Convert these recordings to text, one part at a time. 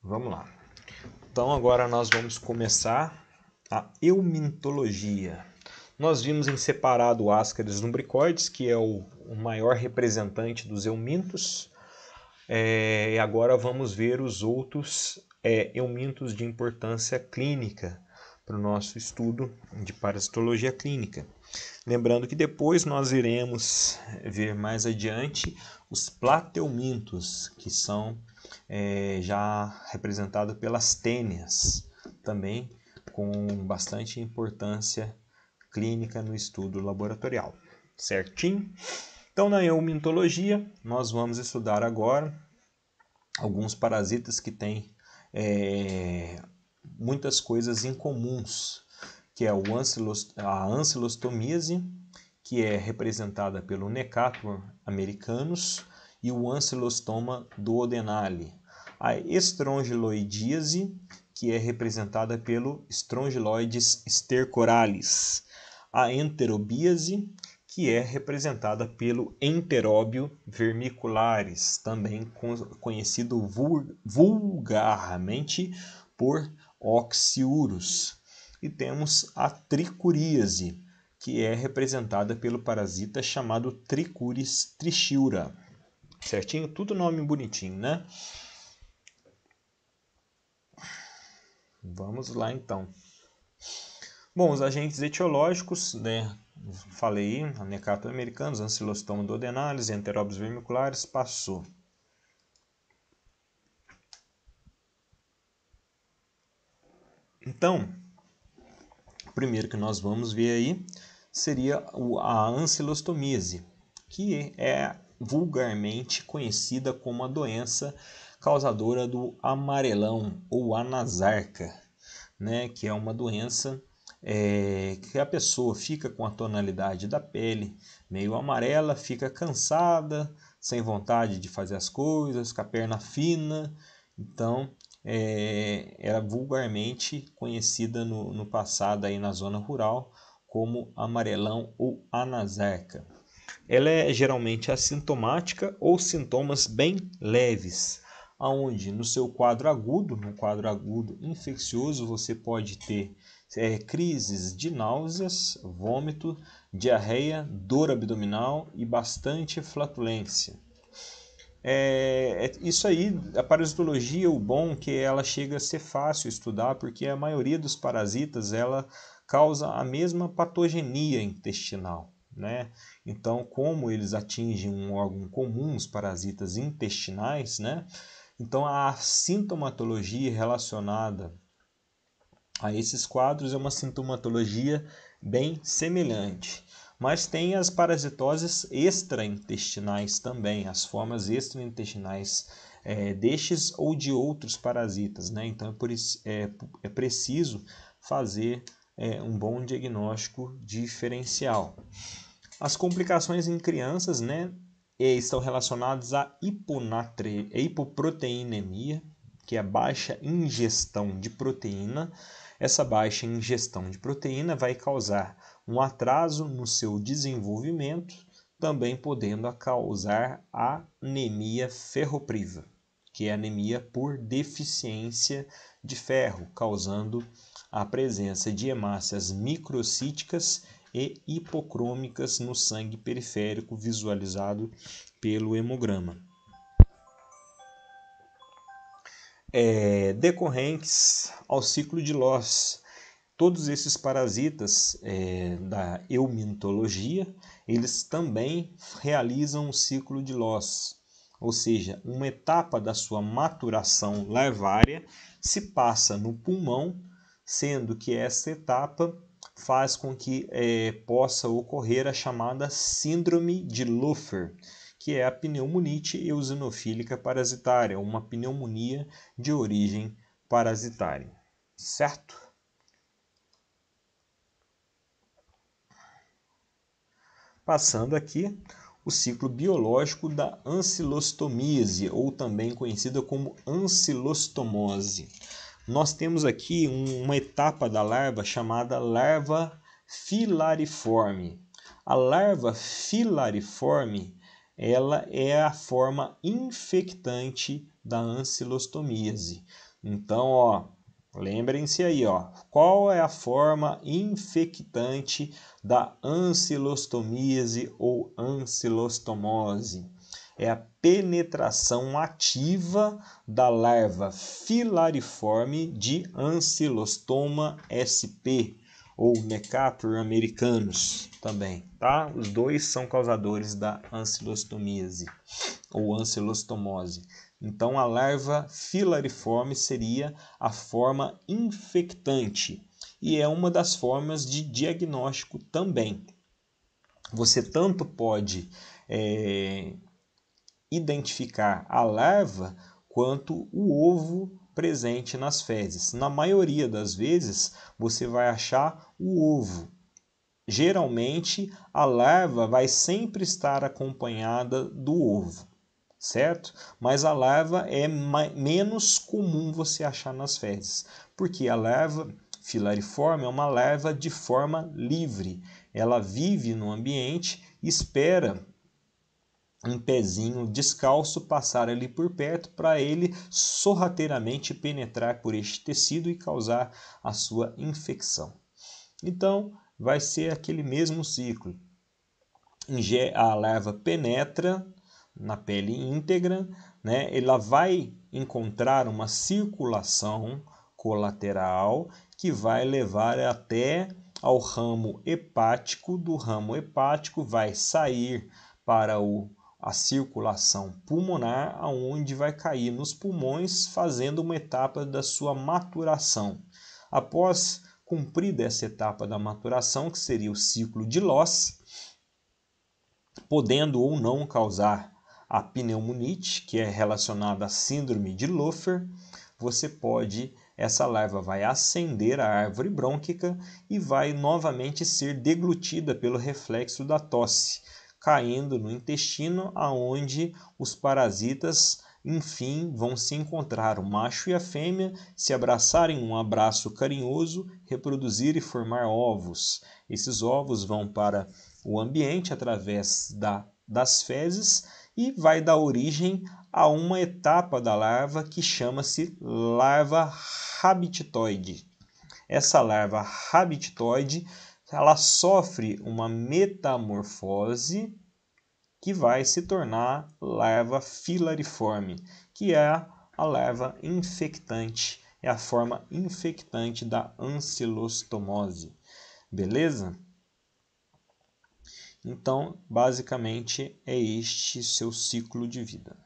Vamos lá. Então agora nós vamos começar a eumintologia. Nós vimos em separado o Ascaris lumbricoides, que é o maior representante dos eumintos. E agora vamos ver os outros eumintos de importância clínica para o nosso estudo de parasitologia clínica. Lembrando que depois nós iremos ver mais adiante os plateumintos, que são já representados pelas tênias, também com bastante importância clínica no estudo laboratorial. Certinho? Então, na eumintologia, nós vamos estudar agora alguns parasitas que têm muitas coisas incomuns, que é a ancilostomíase, que é representada pelo Necator americanus, e o Ancylostoma duodenale. A estrongiloidíase, que é representada pelo Strongyloides stercoralis. A enterobíase, que é representada pelo Enteróbio vermicularis, também conhecido vulgarmente por Oxyurus. E temos a tricuríase, que é representada pelo parasita chamado Trichuris trichiura. Certinho? Tudo nome bonitinho, né? Vamos lá então. Bom, os agentes etiológicos, né? Falei, Necator americanus, Ancylostoma duodenalis, Enteróbios vermiculares, passou. Então, o primeiro que nós vamos ver aí seria a ancilostomíase, que é vulgarmente conhecida como a doença causadora do amarelão ou anasarca, né? Que é uma doença que a pessoa fica com a tonalidade da pele meio amarela, fica cansada, sem vontade de fazer as coisas, com a perna fina. Então, era vulgarmente conhecida no passado aí na zona rural como amarelão ou anasarca. Ela é geralmente assintomática ou sintomas bem leves, aonde no seu quadro agudo infeccioso, você pode ter crises de náuseas, vômito, diarreia, dor abdominal e bastante flatulência. Isso aí, a parasitologia, o bom é que ela chega a ser fácil estudar, porque a maioria dos parasitas ela causa a mesma patogenia intestinal, né? Então, como eles atingem um órgão comum, os parasitas intestinais, né? Então, a sintomatologia relacionada a esses quadros é uma sintomatologia bem semelhante. Mas tem as parasitoses extraintestinais também, as formas extraintestinais destes ou de outros parasitas, né? Então é preciso fazer um bom diagnóstico diferencial. As complicações em crianças, né, estão relacionadas à hipoproteinemia, que é a baixa ingestão de proteína. Essa baixa ingestão de proteína vai causar um atraso no seu desenvolvimento, também podendo causar anemia ferropriva, que é anemia por deficiência de ferro, causando a presença de hemácias microcíticas e hipocrômicas no sangue periférico visualizado pelo hemograma. Decorrentes ao ciclo de Loss. Todos esses parasitas da eumintologia, eles também realizam o ciclo de Loss, ou seja, uma etapa da sua maturação larvária se passa no pulmão, sendo que essa etapa faz com que possa ocorrer a chamada síndrome de Luffer, que é a pneumonite eosinofílica parasitária, uma pneumonia de origem parasitária, certo? Passando aqui o ciclo biológico da ancilostomíase, ou também conhecida como ancilostomose. Nós temos aqui uma etapa da larva chamada larva filariforme. A larva filariforme, ela é a forma infectante da ancilostomíase. Então, ó, lembrem-se aí, ó, qual é a forma infectante da ancilostomíase ou ancilostomose? É a penetração ativa da larva filariforme de Ancylostoma sp, ou Necator americanus também, tá? Os dois são causadores da ancilostomíase ou ancilostomose. Então, a larva filariforme seria a forma infectante e é uma das formas de diagnóstico também. Você tanto pode identificar a larva quanto o ovo presente nas fezes. Na maioria das vezes, você vai achar o ovo. Geralmente, a larva vai sempre estar acompanhada do ovo, certo? Mas a larva é menos comum você achar nas fezes, porque a larva filariforme é uma larva de forma livre. Ela vive no ambiente e espera um pezinho descalço passar ali por perto para ele sorrateiramente penetrar por este tecido e causar a sua infecção. Então, vai ser aquele mesmo ciclo. A larva penetra na pele íntegra, né? Ela vai encontrar uma circulação colateral que vai levar até ao ramo hepático. Do ramo hepático vai sair para a circulação pulmonar, aonde vai cair nos pulmões, fazendo uma etapa da sua maturação. Após cumprida essa etapa da maturação, que seria o ciclo de Loss, podendo ou não causar a pneumonite, que é relacionada à síndrome de Loeffler, essa larva vai ascender à árvore brônquica e vai novamente ser deglutida pelo reflexo da tosse, caindo no intestino, aonde os parasitas, enfim, vão se encontrar, o macho e a fêmea, se abraçarem um abraço carinhoso, reproduzir e formar ovos. Esses ovos vão para o ambiente através das fezes e vai dar origem a uma etapa da larva que chama-se larva rabititoide. Essa larva rabititoide, ela sofre uma metamorfose que vai se tornar larva filariforme, que é a larva infectante, é a forma infectante da ancilostomose. Beleza? Então, basicamente, é este seu ciclo de vida.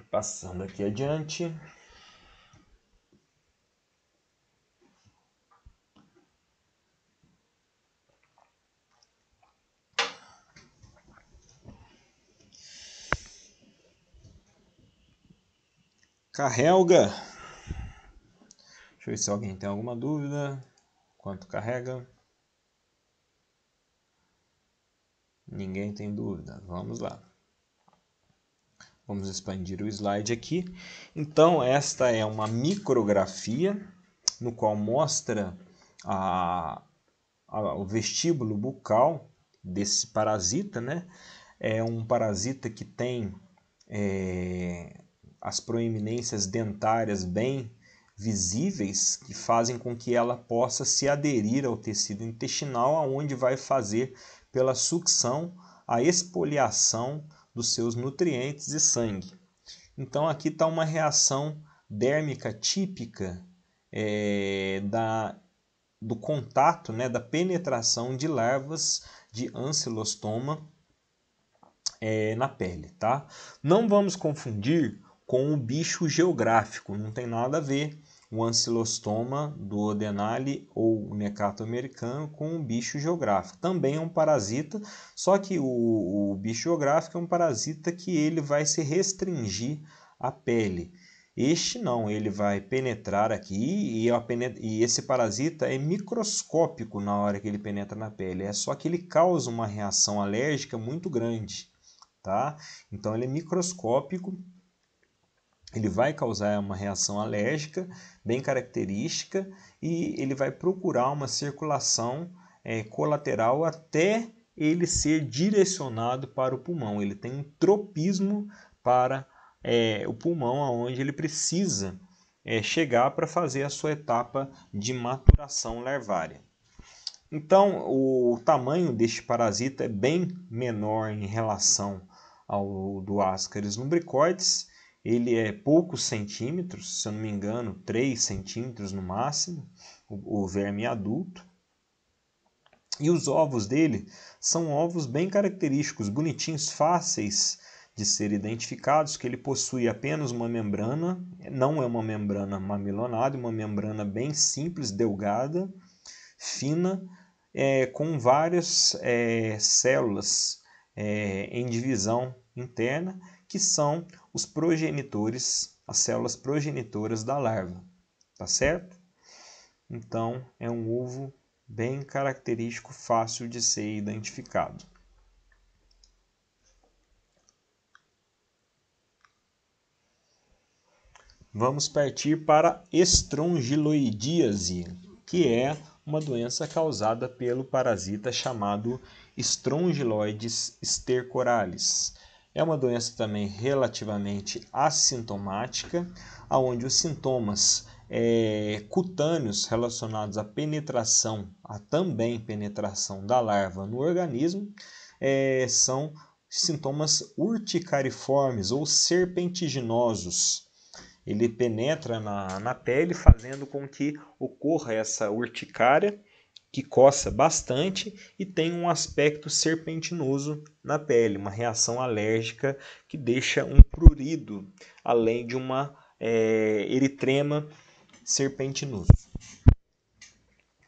Passando aqui adiante. Carrega. Deixa eu ver se alguém tem alguma dúvida. Quanto carrega? Ninguém tem dúvida. Vamos lá. Vamos expandir o slide aqui. Então, esta é uma micrografia no qual mostra o vestíbulo bucal desse parasita, né? É um parasita que tem as proeminências dentárias bem visíveis, que fazem com que ela possa se aderir ao tecido intestinal, aonde vai fazer pela sucção a expoliação dos seus nutrientes e sangue. Então aqui está uma reação dérmica típica do contato, né, da penetração de larvas de ancilostoma na pele, tá? Não vamos confundir com o bicho geográfico, não tem nada a ver o ancilostoma duodenale ou o Necator americano com o bicho geográfico. Também é um parasita, só que o bicho geográfico é um parasita que ele vai se restringir à pele. Este não, ele vai penetrar aqui e esse parasita é microscópico na hora que ele penetra na pele. É só que ele causa uma reação alérgica muito grande, tá? Então ele é microscópico. Ele vai causar uma reação alérgica bem característica e ele vai procurar uma circulação colateral até ele ser direcionado para o pulmão. Ele tem um tropismo para o pulmão, onde ele precisa chegar para fazer a sua etapa de maturação larvária. Então, o tamanho deste parasita é bem menor em relação ao do Ascaris lumbricoides. Ele é poucos centímetros, se eu não me engano, 3 centímetros no máximo, o verme adulto. E os ovos dele são ovos bem característicos, bonitinhos, fáceis de ser identificados, que ele possui apenas uma membrana, não é uma membrana mamilonada, é uma membrana bem simples, delgada, fina, com várias células em divisão interna, que são os progenitores, as células progenitoras da larva, tá certo? Então, é um ovo bem característico, fácil de ser identificado. Vamos partir para estrongiloidíase, que é uma doença causada pelo parasita chamado Strongyloides stercoralis. É uma doença também relativamente assintomática, onde os sintomas cutâneos relacionados à penetração, também penetração da larva no organismo, são sintomas urticariformes ou serpentiginosos. Ele penetra na pele, fazendo com que ocorra essa urticária, que coça bastante e tem um aspecto serpentinoso na pele, uma reação alérgica que deixa um prurido, além de uma eritrema serpentinoso.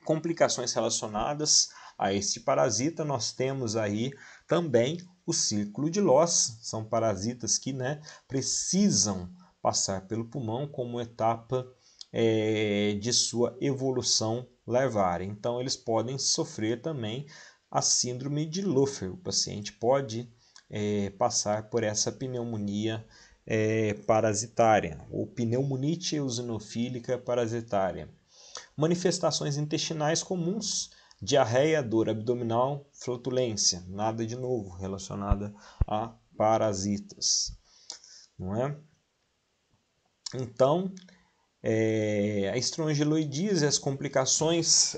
Complicações relacionadas a este parasita, nós temos aí também o círculo de Loss, são parasitas que precisam passar pelo pulmão como etapa de sua evolução larvária. Então, eles podem sofrer também a síndrome de Luffer. O paciente pode passar por essa pneumonia parasitária, ou pneumonite eosinofílica parasitária. Manifestações intestinais comuns: diarreia, dor abdominal, flatulência. Nada de novo relacionada a parasitas, não é? Então, a estrongiloidíase, as complicações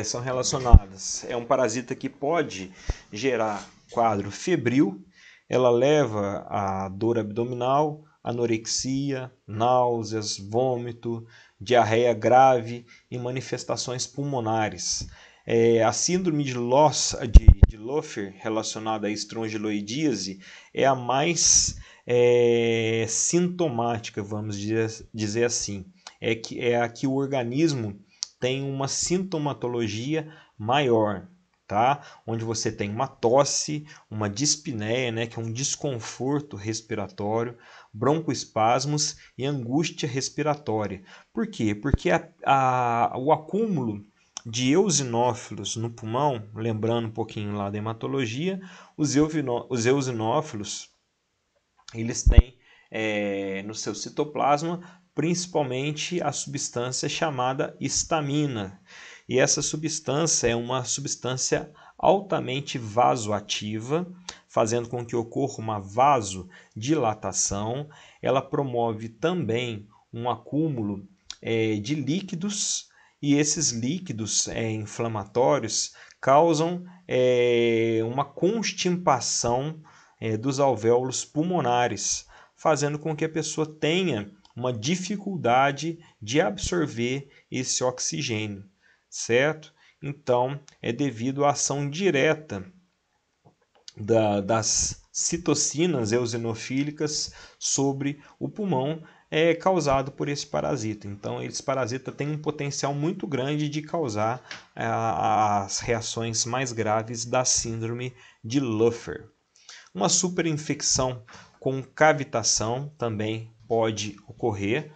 são relacionadas. É um parasita que pode gerar quadro febril, ela leva a dor abdominal, anorexia, náuseas, vômito, diarreia grave e manifestações pulmonares. A síndrome de Luffer relacionada à estrongiloidíase é a mais sintomática, vamos dizer assim. É a que o organismo tem uma sintomatologia maior, tá? Onde você tem uma tosse, uma dispneia, que é um desconforto respiratório, broncoespasmos e angústia respiratória. Por quê? Porque o acúmulo de eosinófilos no pulmão, lembrando um pouquinho lá da hematologia, os eosinófilos, eles têm no seu citoplasma principalmente a substância chamada histamina. E essa substância é uma substância altamente vasoativa, fazendo com que ocorra uma vasodilatação. Ela promove também um acúmulo de líquidos, e esses líquidos inflamatórios causam uma constipação dos alvéolos pulmonares, fazendo com que a pessoa tenha uma dificuldade de absorver esse oxigênio, certo? Então, é devido à ação direta das citocinas eosinofílicas sobre o pulmão, causado por esse parasita. Então, esse parasita tem um potencial muito grande de causar as reações mais graves da síndrome de Luffer. Uma superinfecção com cavitação também pode ocorrer.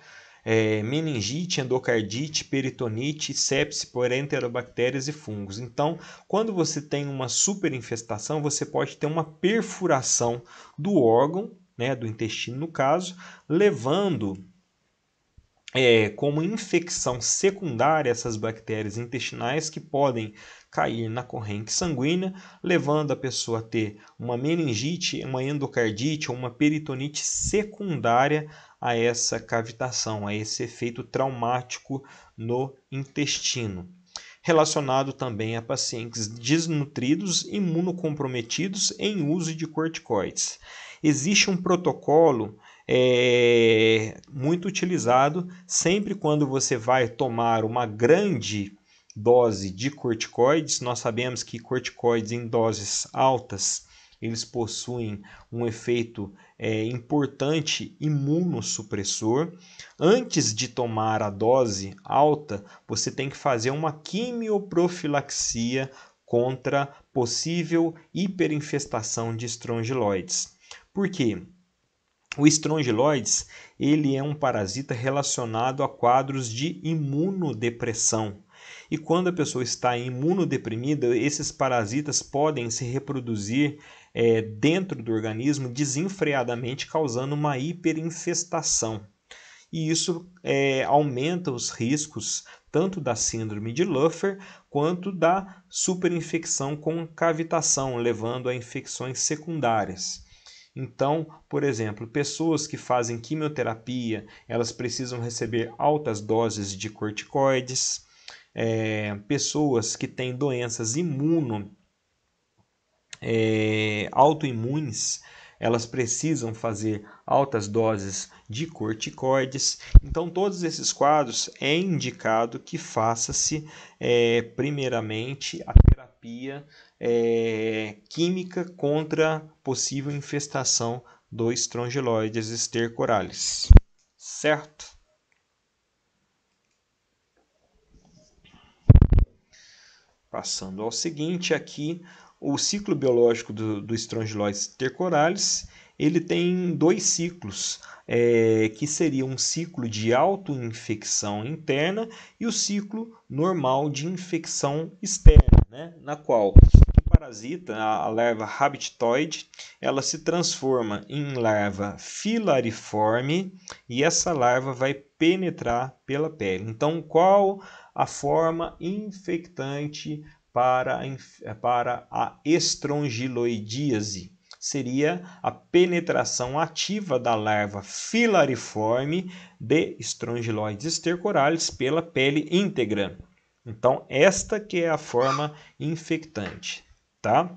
Meningite, endocardite, peritonite, sepse por enterobactérias e fungos. Então, quando você tem uma superinfestação, você pode ter uma perfuração do órgão, do intestino no caso, levando como infecção secundária essas bactérias intestinais, que podem cair na corrente sanguínea, levando a pessoa a ter uma meningite, uma endocardite ou uma peritonite secundária a essa cavitação, a esse efeito traumático no intestino. Relacionado também a pacientes desnutridos, imunocomprometidos em uso de corticoides. Existe um protocolo muito utilizado sempre quando você vai tomar uma grande dose de corticoides. Nós sabemos que corticoides em doses altas, eles possuem um efeito importante imunossupressor. Antes de tomar a dose alta, você tem que fazer uma quimioprofilaxia contra possível hiperinfestação de estrongiloides. Por quê? O estrongiloides, ele é um parasita relacionado a quadros de imunodepressão. E quando a pessoa está imunodeprimida, esses parasitas podem se reproduzir dentro do organismo desenfreadamente, causando uma hiperinfestação. E isso aumenta os riscos tanto da síndrome de Luffer quanto da superinfecção com cavitação, levando a infecções secundárias. Então, por exemplo, pessoas que fazem quimioterapia, elas precisam receber altas doses de corticoides. Pessoas que têm doenças autoimunes, elas precisam fazer altas doses de corticoides. Então, todos esses quadros é indicado que faça-se primeiramente a terapia química contra possível infestação do Strongyloides stercoralis, certo? Passando ao seguinte, aqui o ciclo biológico do Strongyloides stercoralis, ele tem dois ciclos, que seria um ciclo de autoinfecção interna e o ciclo normal de infecção externa, né? Na qual o parasita, a larva habitoide, ela se transforma em larva filariforme e essa larva vai penetrar pela pele. Então, qual a forma infectante para a estrongiloidíase? Seria a penetração ativa da larva filariforme de Strongyloides stercoralis pela pele íntegra. Então, esta que é a forma infectante, tá?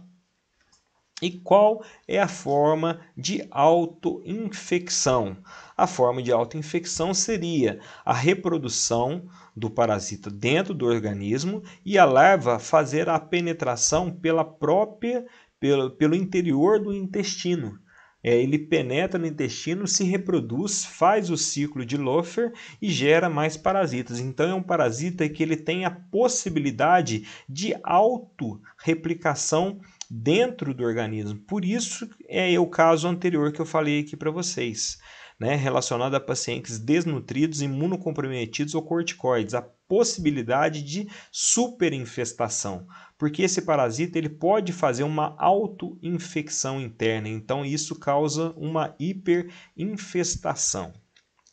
E qual é a forma de autoinfecção? A forma de autoinfecção seria a reprodução do parasita dentro do organismo e a larva fazer a penetração pelo interior do intestino. Ele penetra no intestino, se reproduz, faz o ciclo de Luffer e gera mais parasitas. Então é um parasita que ele tem a possibilidade de autorreplicação dentro do organismo. Por isso é o caso anterior que eu falei aqui para vocês, né, relacionado a pacientes desnutridos, imunocomprometidos ou corticoides, a possibilidade de superinfestação, porque esse parasita ele pode fazer uma autoinfecção interna, então isso causa uma hiperinfestação,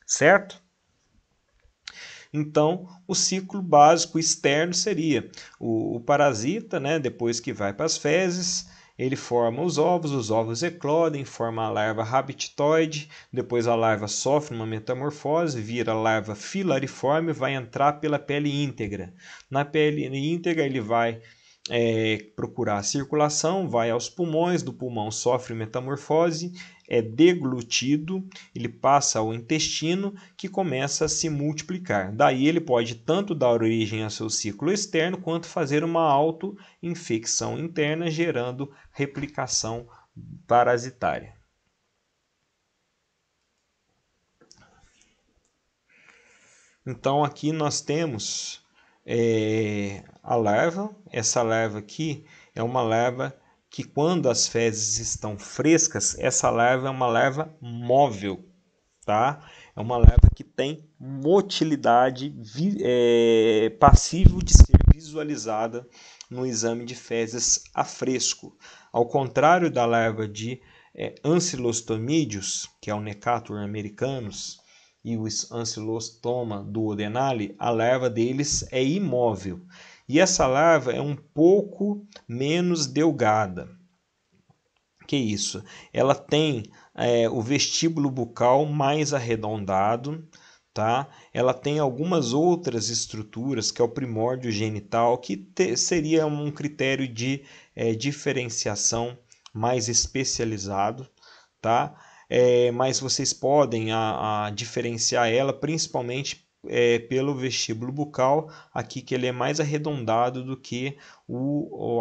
certo? Então, o ciclo básico externo seria o parasita, né, depois que vai para as fezes, ele forma os ovos eclodem, forma a larva habitoide, depois a larva sofre uma metamorfose, vira larva filariforme, vai entrar pela pele íntegra. Na pele íntegra ele vai procurar circulação, vai aos pulmões, do pulmão sofre metamorfose, é deglutido, ele passa ao intestino que começa a se multiplicar. Daí ele pode tanto dar origem ao seu ciclo externo quanto fazer uma autoinfecção interna, gerando replicação parasitária. Então aqui nós temos a larva. Essa larva aqui é uma larva que quando as fezes estão frescas, essa larva é uma larva móvel, tá? É uma larva que tem motilidade passível de ser visualizada no exame de fezes a fresco. Ao contrário da larva de Ancylostomídeos, que é o Necator americanus, e o Ancylostoma duodenale, a larva deles é imóvel. e essa larva é um pouco menos delgada. Que isso? Ela tem o vestíbulo bucal mais arredondado, tá? Ela tem algumas outras estruturas, que é o primórdio genital, que seria um critério de diferenciação mais especializado, tá? Mas vocês podem diferenciar ela principalmente pelo vestíbulo bucal, aqui que ele é mais arredondado do que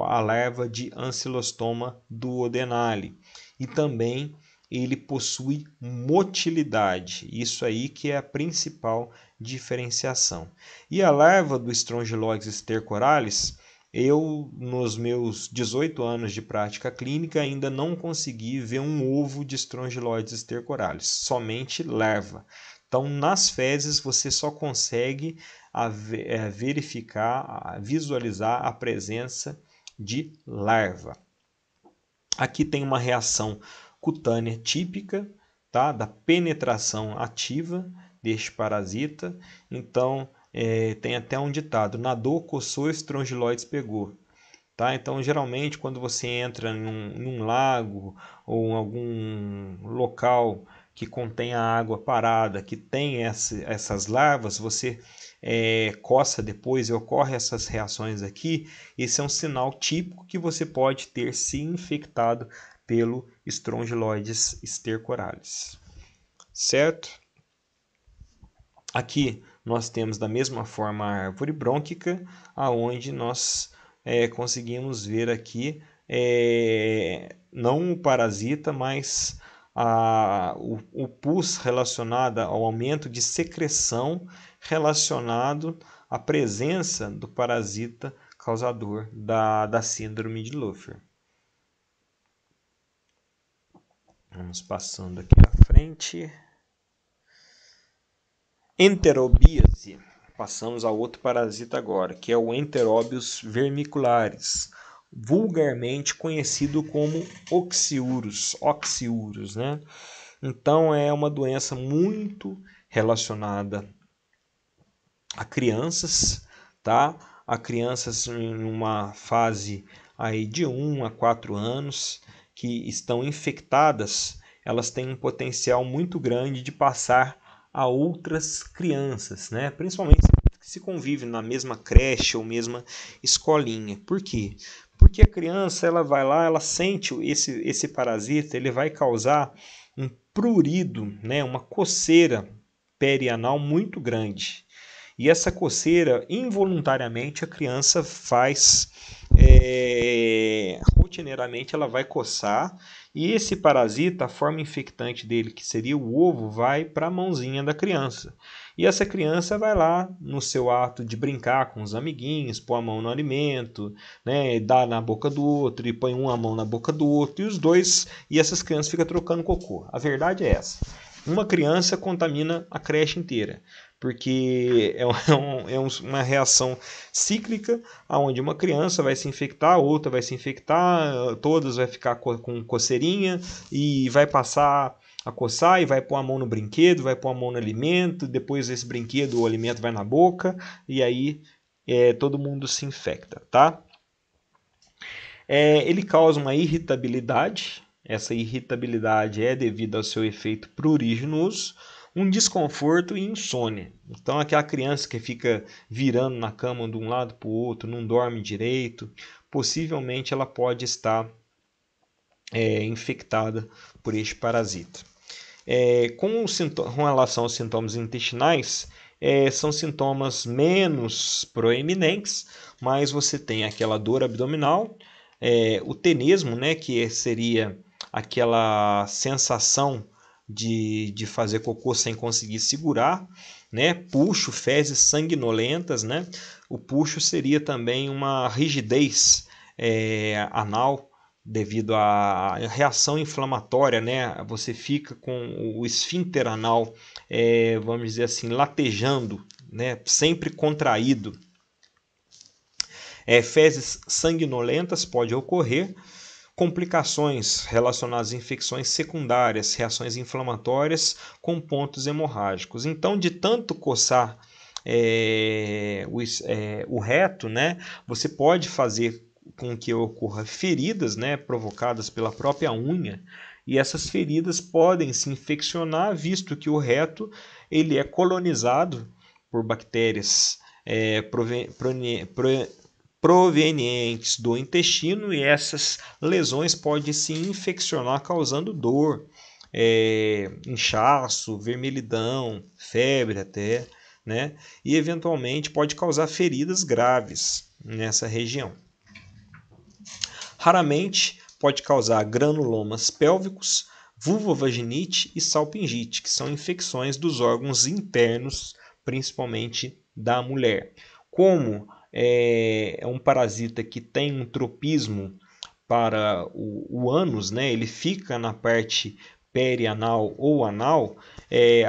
a larva de Ancylostoma duodenale. E também ele possui motilidade, isso aí que é a principal diferenciação. E a larva do Strongyloides stercoralis, eu, nos meus 18 anos de prática clínica, ainda não consegui ver um ovo de Strongyloides stercoralis, somente larva. Então, nas fezes, você só consegue verificar, visualizar a presença de larva. Aqui tem uma reação cutânea típica, tá? Da penetração ativa deste parasita. Então, tem até um ditado: nadou, coçou, Strongyloides pegou. Tá? Então, geralmente, quando você entra num lago ou em algum local que contém a água parada, que tem essas larvas, você coça depois e ocorre essas reações aqui. Esse é um sinal típico que você pode ter se infectado pelo Strongyloides stercoralis. Certo? Aqui nós temos da mesma forma a árvore brônquica, aonde nós conseguimos ver aqui não o parasita, mas o pus relacionado ao aumento de secreção relacionado à presença do parasita causador da síndrome de Luffer. Vamos passando aqui à frente. Enterobíase. Passamos a outro parasita agora, que é o Enterobius vermicularis, vulgarmente conhecido como oxiurus, né? Então é uma doença muito relacionada a crianças, tá? A crianças em uma fase aí de 1 a 4 anos que estão infectadas, elas têm um potencial muito grande de passar a outras crianças, né? Principalmente se convive na mesma creche ou mesma escolinha. Por quê? Porque a criança ela vai lá, ela sente esse parasita, ele vai causar um prurido, né? Uma coceira perianal muito grande. E essa coceira, involuntariamente, a criança faz, rotineiramente ela vai coçar, e esse parasita, a forma infectante dele, que seria o ovo, vai para a mãozinha da criança. E essa criança vai lá, no seu ato de brincar com os amiguinhos, pôr a mão no alimento, né, dá na boca do outro, e põe uma mão na boca do outro, e essas crianças ficam trocando cocô. A verdade é essa. Uma criança contamina a creche inteira, porque é uma reação cíclica, onde uma criança vai se infectar, outra vai se infectar, todas vai ficar com coceirinha e vai passar a coçar e vai pôr a mão no brinquedo, vai pôr a mão no alimento, depois esse brinquedo ou alimento vai na boca e aí todo mundo se infecta, tá? Ele causa uma irritabilidade. Essa irritabilidade é devido ao seu efeito pruriginoso, um desconforto e insônia. Então, aquela criança que fica virando na cama de um lado para o outro, não dorme direito, possivelmente ela pode estar infectada por este parasita. Com relação aos sintomas intestinais, são sintomas menos proeminentes, mas você tem aquela dor abdominal, o tenesmo, né, que seria aquela sensação de fazer cocô sem conseguir segurar, né? Puxo, fezes sanguinolentas, né? O puxo seria também uma rigidez anal devido à reação inflamatória, né? Você fica com o esfíncter anal, vamos dizer assim, latejando, né? Sempre contraído. Fezes sanguinolentas pode ocorrer, complicações relacionadas a infecções secundárias, reações inflamatórias com pontos hemorrágicos. Então, de tanto coçar o reto, né, você pode fazer com que ocorra feridas, né, provocadas pela própria unha, e essas feridas podem se infeccionar, visto que o reto ele é colonizado por bactérias provenientes do intestino, e essas lesões podem se infeccionar causando dor, inchaço, vermelhidão, febre até, né? E eventualmente pode causar feridas graves nessa região. Raramente pode causar granulomas pélvicos, vulvovaginite e salpingite, que são infecções dos órgãos internos, principalmente da mulher. Como é um parasita que tem um tropismo para o ânus, né? Ele fica na parte perianal ou anal,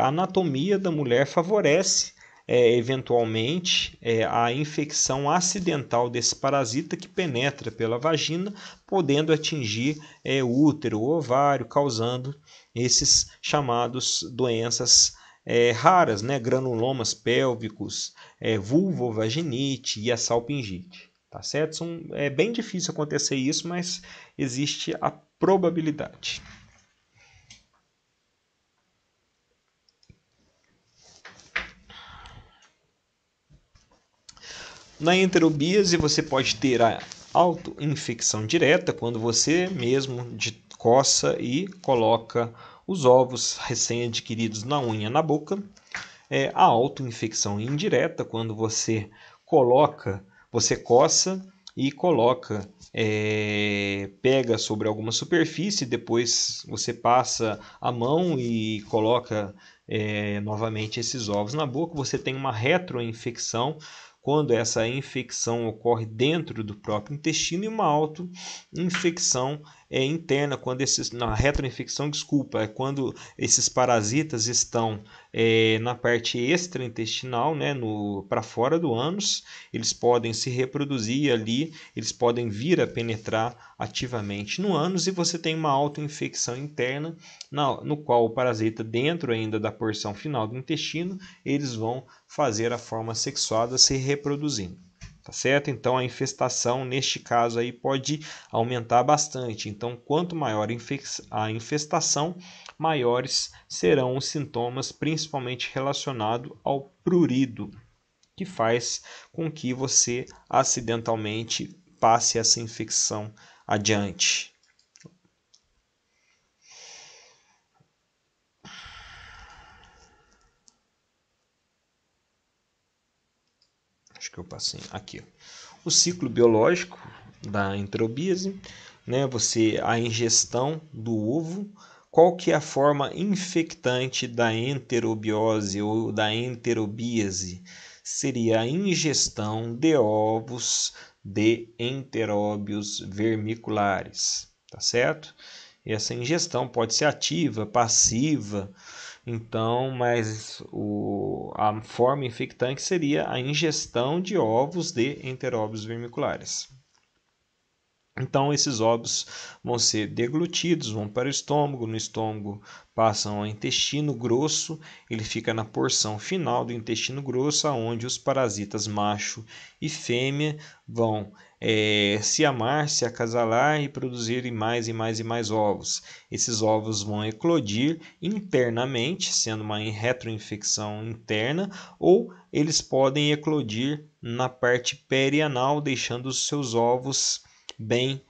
a anatomia da mulher favorece eventualmente a infecção acidental desse parasita que penetra pela vagina, podendo atingir o útero ou ovário, causando esses chamados doenças raras, né? Granulomas pélvicos, vulvovaginite e a salpingite. Tá certo? É bem difícil acontecer isso, mas existe a probabilidade. Na enterobíase, você pode ter a autoinfecção direta, quando você mesmo coça e coloca os ovos recém-adquiridos na unha na boca. A autoinfecção indireta, quando você coça e coloca, pega sobre alguma superfície, depois você passa a mão e coloca novamente esses ovos na boca. Você tem uma retroinfecção, quando essa infecção ocorre dentro do próprio intestino, e uma autoinfecção interna, quando retroinfecção, é quando esses parasitas estão na parte extraintestinal, né, para fora do ânus. Eles podem se reproduzir ali, eles podem vir a penetrar ativamente no ânus, e você tem uma autoinfecção interna, no qual o parasita, dentro ainda da porção final do intestino, eles vão fazer a forma sexuada se reproduzindo. Tá certo? Então a infestação neste caso aí pode aumentar bastante. Então, quanto maior a infestação, maiores serão os sintomas, principalmente relacionado ao prurido, que faz com que você acidentalmente passe essa infecção adiante. Acho que eu passei aqui. O ciclo biológico da enterobíase, né? A ingestão do ovo. Qual que é a forma infectante da enterobiose ou da enterobíase? Seria a ingestão de ovos de enteróbios vermiculares, tá certo? E essa ingestão pode ser ativa, passiva. Então, mas a forma infectante seria a ingestão de ovos de enteróbios vermiculares. Então, esses ovos vão ser deglutidos, vão para o estômago, no estômago passam ao intestino grosso, ele fica na porção final do intestino grosso, onde os parasitas macho e fêmea vão se amar, se acasalar e produzir mais e mais e mais ovos. Esses ovos vão eclodir internamente, sendo uma retroinfecção interna, ou eles podem eclodir na parte perianal, deixando os seus ovos bem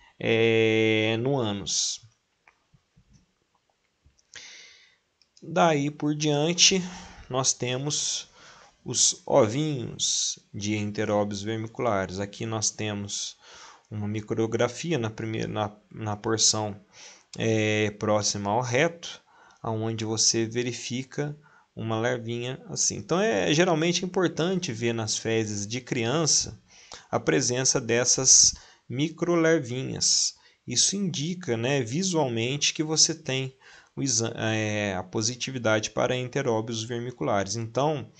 no ânus. Daí por diante, nós temos os ovinhos de enteróbios vermiculares. Aqui nós temos uma micrografia na porção próxima ao reto, onde você verifica uma larvinha assim. Então, geralmente importante ver nas fezes de criança a presença dessas microlarvinhas. Isso indica, né, visualmente, que você tem a positividade para enteróbios vermiculares. Então,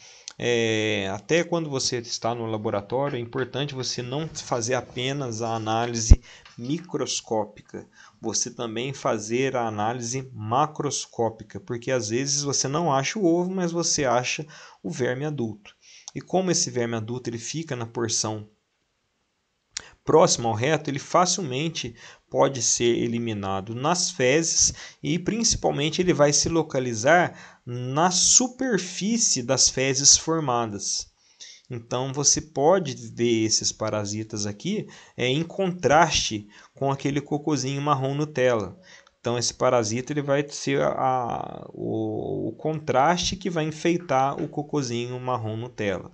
até quando você está no laboratório, é importante você não fazer apenas a análise microscópica, você também fazer a análise macroscópica, porque às vezes você não acha o ovo, mas você acha o verme adulto. e como esse verme adulto ele fica na porção próxima ao reto, ele facilmente pode ser eliminado nas fezes e principalmente ele vai se localizar na superfície das fezes formadas. Então você pode ver esses parasitas aqui em contraste com aquele cocôzinho marrom Nutella. Então esse parasita ele vai ser o contraste que vai enfeitar o cocôzinho marrom Nutella.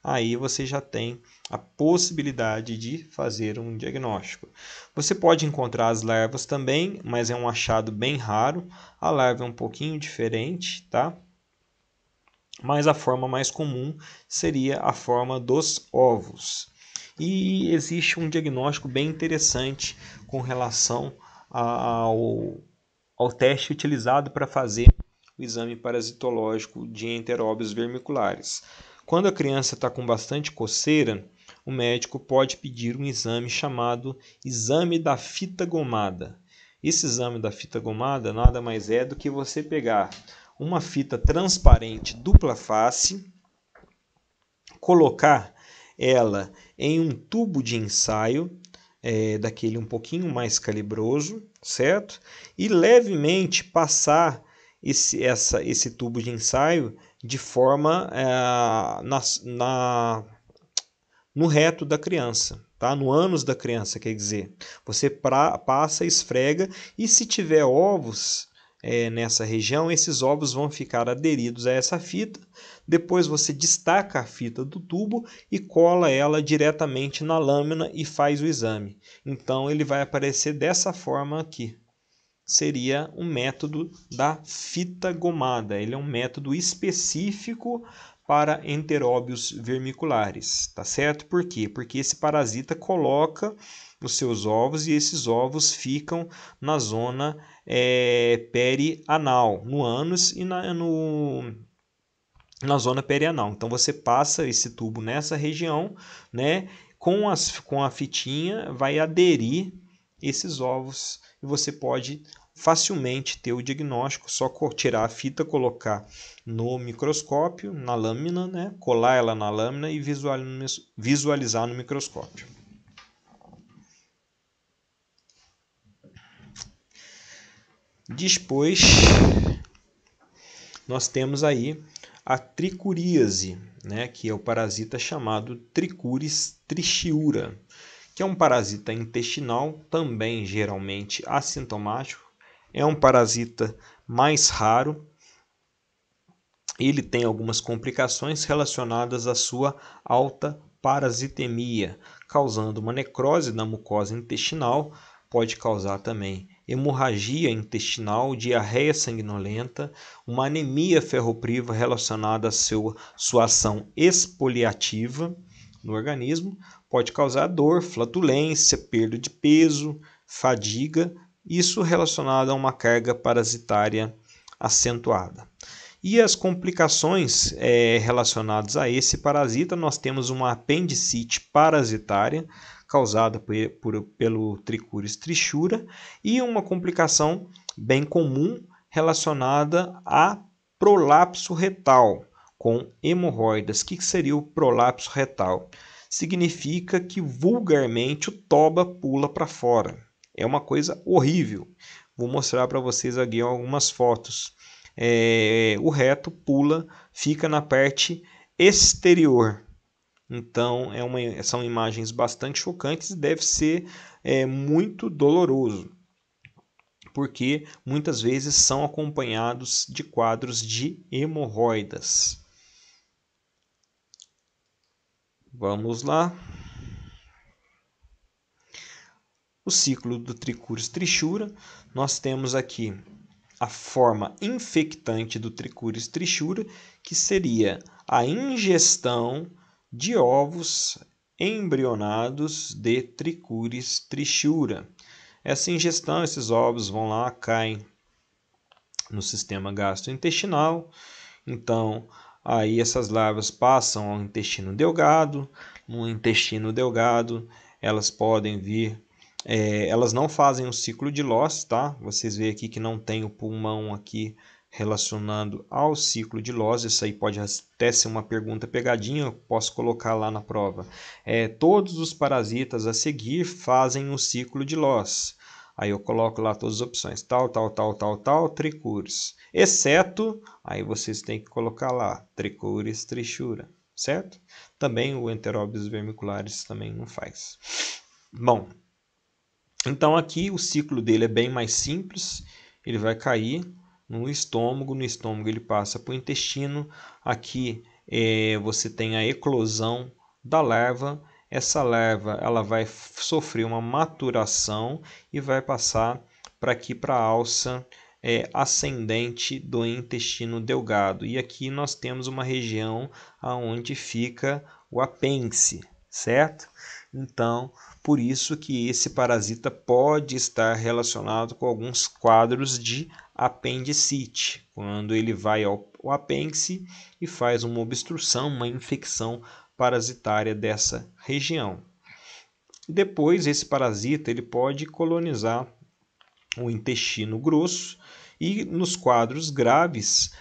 Aí você já tem a possibilidade de fazer um diagnóstico. Você pode encontrar as larvas também, mas é um achado bem raro. A larva é um pouquinho diferente, tá? Mas a forma mais comum seria a forma dos ovos. E existe um diagnóstico bem interessante com relação ao teste utilizado para fazer o exame parasitológico de enteróbios vermiculares. Quando a criança está com bastante coceira, o médico pode pedir um exame chamado exame da fita gomada. Esse exame da fita gomada nada mais é do que você pegar uma fita transparente dupla face, colocar ela em um tubo de ensaio, daquele um pouquinho mais calibroso, certo? E levemente passar esse tubo de ensaio de forma no reto da criança, tá? No ânus da criança, quer dizer. Você passa, esfrega e se tiver ovos nessa região, esses ovos vão ficar aderidos a essa fita. Depois você destaca a fita do tubo e cola ela diretamente na lâmina e faz o exame. Então ele vai aparecer dessa forma aqui. Seria um método da fita gomada. Ele é um método específico para enteróbios vermiculares, tá certo? Por quê? Porque esse parasita coloca os seus ovos e esses ovos ficam na zona perianal, no ânus e na zona perianal. Então você passa esse tubo nessa região, né? Com a fitinha vai aderir esses ovos e você pode facilmente ter o diagnóstico, só tirar a fita, colocar no microscópio, na lâmina, né? Colar ela na lâmina e visualizar no microscópio. Depois, nós temos aí a tricuríase, né? Que é o parasita chamado Trichuris trichiura, que é um parasita intestinal, também geralmente assintomático. É um parasita mais raro. Ele tem algumas complicações relacionadas à sua alta parasitemia, causando uma necrose da mucosa intestinal, pode causar também hemorragia intestinal, diarreia sanguinolenta, uma anemia ferropriva relacionada à sua ação exfoliativa no organismo, pode causar dor, flatulência, perda de peso, fadiga, isso relacionado a uma carga parasitária acentuada. E as complicações relacionadas a esse parasita, nós temos uma apendicite parasitária causada pelo Trichuris trichiura e uma complicação bem comum relacionada a prolapso retal com hemorroidas. O que seria o prolapso retal? Significa que vulgarmente o toba pula para fora. É uma coisa horrível. Vou mostrar para vocês aqui algumas fotos. O reto pula, fica na parte exterior. Então são imagens bastante chocantes e deve ser muito doloroso, porque muitas vezes são acompanhados de quadros de hemorroidas. Vamos lá. O ciclo do Trichuris trichiura, nós temos aqui a forma infectante do Trichuris trichiura, que seria a ingestão de ovos embrionados de Trichuris trichiura. Essa ingestão, esses ovos vão lá, caem no sistema gastrointestinal. Então, aí essas larvas passam ao intestino delgado. No intestino delgado, elas podem vir... elas não fazem o ciclo de Loss, tá? Vocês veem aqui que não tem o pulmão aqui relacionado ao ciclo de Loss. Isso aí pode até ser uma pergunta pegadinha, eu posso colocar lá na prova. Todos os parasitas a seguir fazem o ciclo de Loss. Aí eu coloco lá todas as opções, tal, Trichuris, exceto, aí vocês têm que colocar lá, Trichuris trichura, certo? Também o Enterobius vermicularis também não faz. Bom, então aqui o ciclo dele é bem mais simples, ele vai cair no estômago ele passa para o intestino, aqui você tem a eclosão da larva. Essa larva ela vai sofrer uma maturação e vai passar para aqui para a alça ascendente do intestino delgado. E aqui nós temos uma região onde fica o apêndice, certo? Então, por isso que esse parasita pode estar relacionado com alguns quadros de apendicite, quando ele vai ao apêndice e faz uma obstrução, uma infecção parasitária dessa região. Depois, esse parasita ele pode colonizar o intestino grosso e nos quadros graves,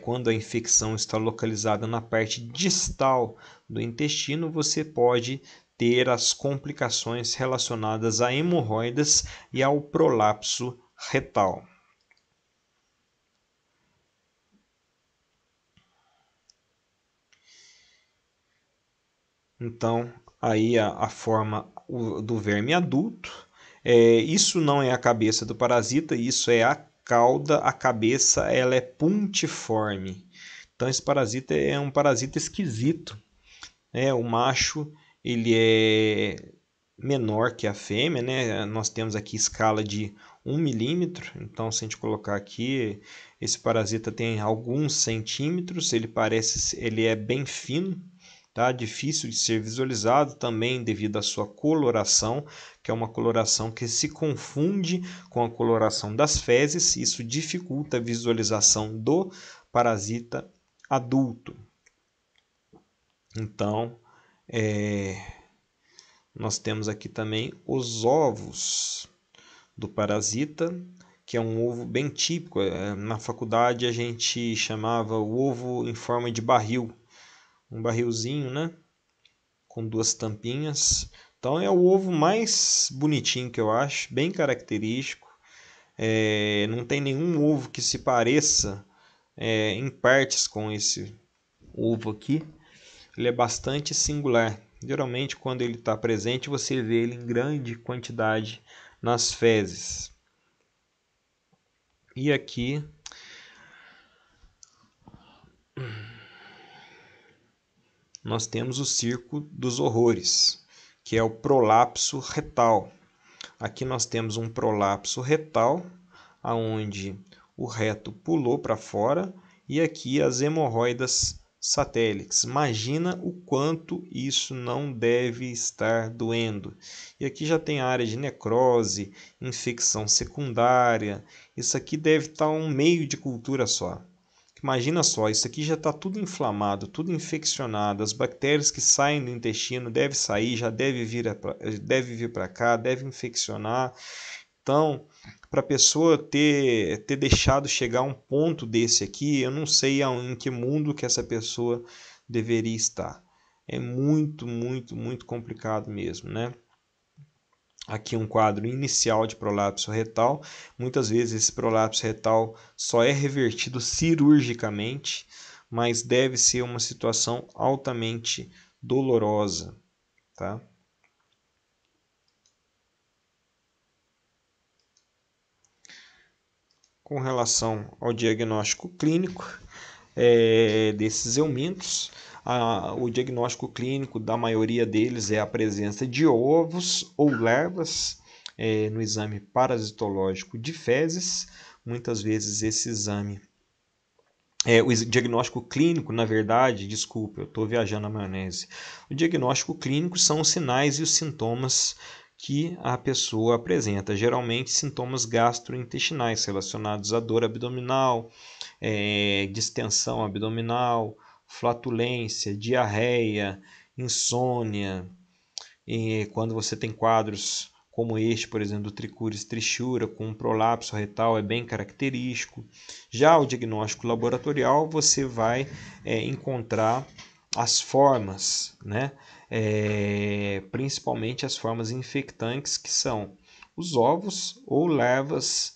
quando a infecção está localizada na parte distal do intestino, você pode ter as complicações relacionadas a hemorroidas e ao prolapso retal. Então, aí a forma do verme adulto, isso não é a cabeça do parasita, isso é a cauda, a cabeça ela é puntiforme. Então esse parasita é um parasita esquisito. O macho ele é menor que a fêmea, né? Nós temos aqui escala de 1 milímetro, então se a gente colocar aqui, esse parasita tem alguns centímetros, ele é bem fino, tá? Difícil de ser visualizado também devido à sua coloração, que é uma coloração que se confunde com a coloração das fezes, isso dificulta a visualização do parasita adulto. Então, nós temos aqui também os ovos do parasita, que é um ovo bem típico. Na faculdade a gente chamava o ovo em forma de barril, um barrilzinho, né? Com duas tampinhas. Então é o ovo mais bonitinho que eu acho, bem característico. Não tem nenhum ovo que se pareça em partes com esse ovo aqui. Ele é bastante singular. Geralmente, quando ele está presente, você vê ele em grande quantidade nas fezes. E aqui nós temos o circo dos horrores, que é o prolapso retal. Aqui nós temos um prolapso retal, onde o reto pulou para fora, e aqui as hemorroidas satélites. Imagina o quanto isso não deve estar doendo. E aqui já tem a área de necrose, infecção secundária. Isso aqui deve estar um meio de cultura só. Imagina só, isso aqui já está tudo inflamado, tudo infeccionado. As bactérias que saem do intestino devem sair, já deve vir para cá, deve infeccionar. Então, para a pessoa ter deixado chegar a um ponto desse aqui, eu não sei em que mundo que essa pessoa deveria estar. É muito, muito, muito complicado mesmo, né? Aqui um quadro inicial de prolapso retal. Muitas vezes esse prolapso retal só é revertido cirurgicamente, mas deve ser uma situação altamente dolorosa, tá? Com relação ao diagnóstico clínico desses eumintos, o diagnóstico clínico da maioria deles é a presença de ovos ou larvas no exame parasitológico de fezes. Muitas vezes esse exame, o diagnóstico clínico, na verdade, desculpa, eu estou viajando na maionese. O diagnóstico clínico são os sinais e os sintomas que a pessoa apresenta, geralmente sintomas gastrointestinais relacionados à dor abdominal, distensão abdominal, flatulência, diarreia, insônia. E quando você tem quadros como este, por exemplo, do Trichuris trichura, com um prolapso retal, é bem característico. Já o diagnóstico laboratorial, você vai encontrar as formas, né? Principalmente as formas infectantes, que são os ovos ou larvas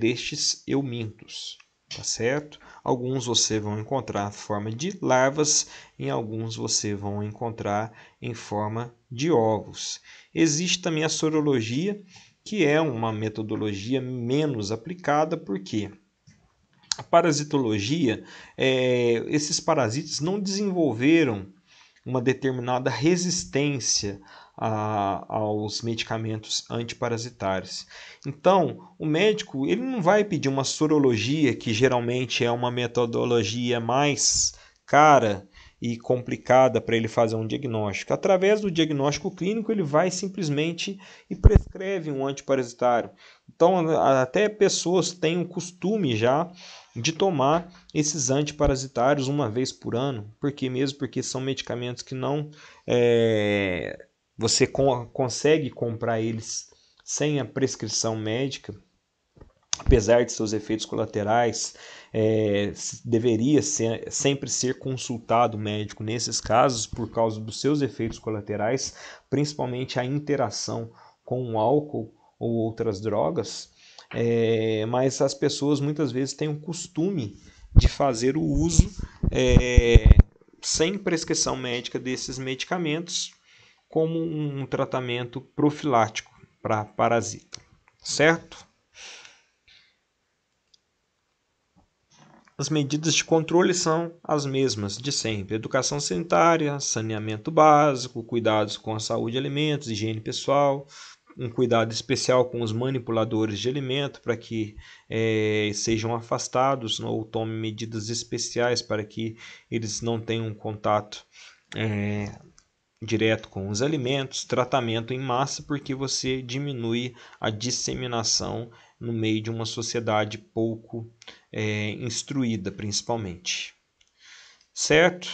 destes eumintos, tá certo? Alguns você vão encontrar em forma de larvas, em alguns você vão encontrar em forma de ovos. Existe também a sorologia, que é uma metodologia menos aplicada, porque a parasitologia, esses parasitas não desenvolveram uma determinada resistência aos medicamentos antiparasitários. Então, o médico ele não vai pedir uma sorologia, que geralmente é uma metodologia mais cara e complicada para ele fazer um diagnóstico. Através do diagnóstico clínico, ele vai simplesmente e prescreve um antiparasitário. Então, até pessoas têm o costume já de tomar esses antiparasitários uma vez por ano, porque são medicamentos que não você consegue comprar eles sem a prescrição médica, apesar de seus efeitos colaterais. Deveria sempre ser consultado o médico nesses casos por causa dos seus efeitos colaterais, principalmente a interação com o álcool ou outras drogas. Mas as pessoas muitas vezes têm o costume de fazer o uso sem prescrição médica desses medicamentos como um tratamento profilático para parasita, certo? As medidas de controle são as mesmas de sempre: educação sanitária, saneamento básico, cuidados com a saúde de alimentos, higiene pessoal, um cuidado especial com os manipuladores de alimento para que sejam afastados, ou tomem medidas especiais para que eles não tenham contato direto com os alimentos, tratamento em massa, porque você diminui a disseminação no meio de uma sociedade pouco instruída, principalmente. Certo?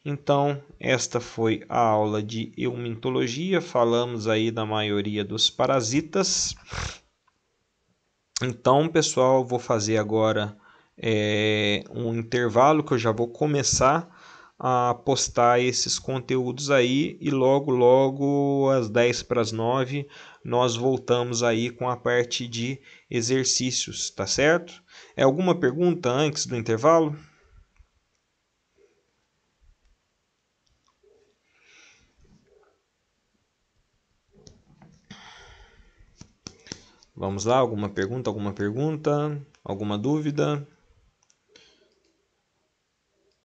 Então, esta foi a aula de eumintologia. Falamos aí da maioria dos parasitas. Então, pessoal, vou fazer agora um intervalo, que eu já vou começar a postar esses conteúdos aí, e logo às 10:50 nós voltamos aí com a parte de exercícios, tá certo? Alguma pergunta antes do intervalo? Vamos lá, alguma pergunta, alguma dúvida?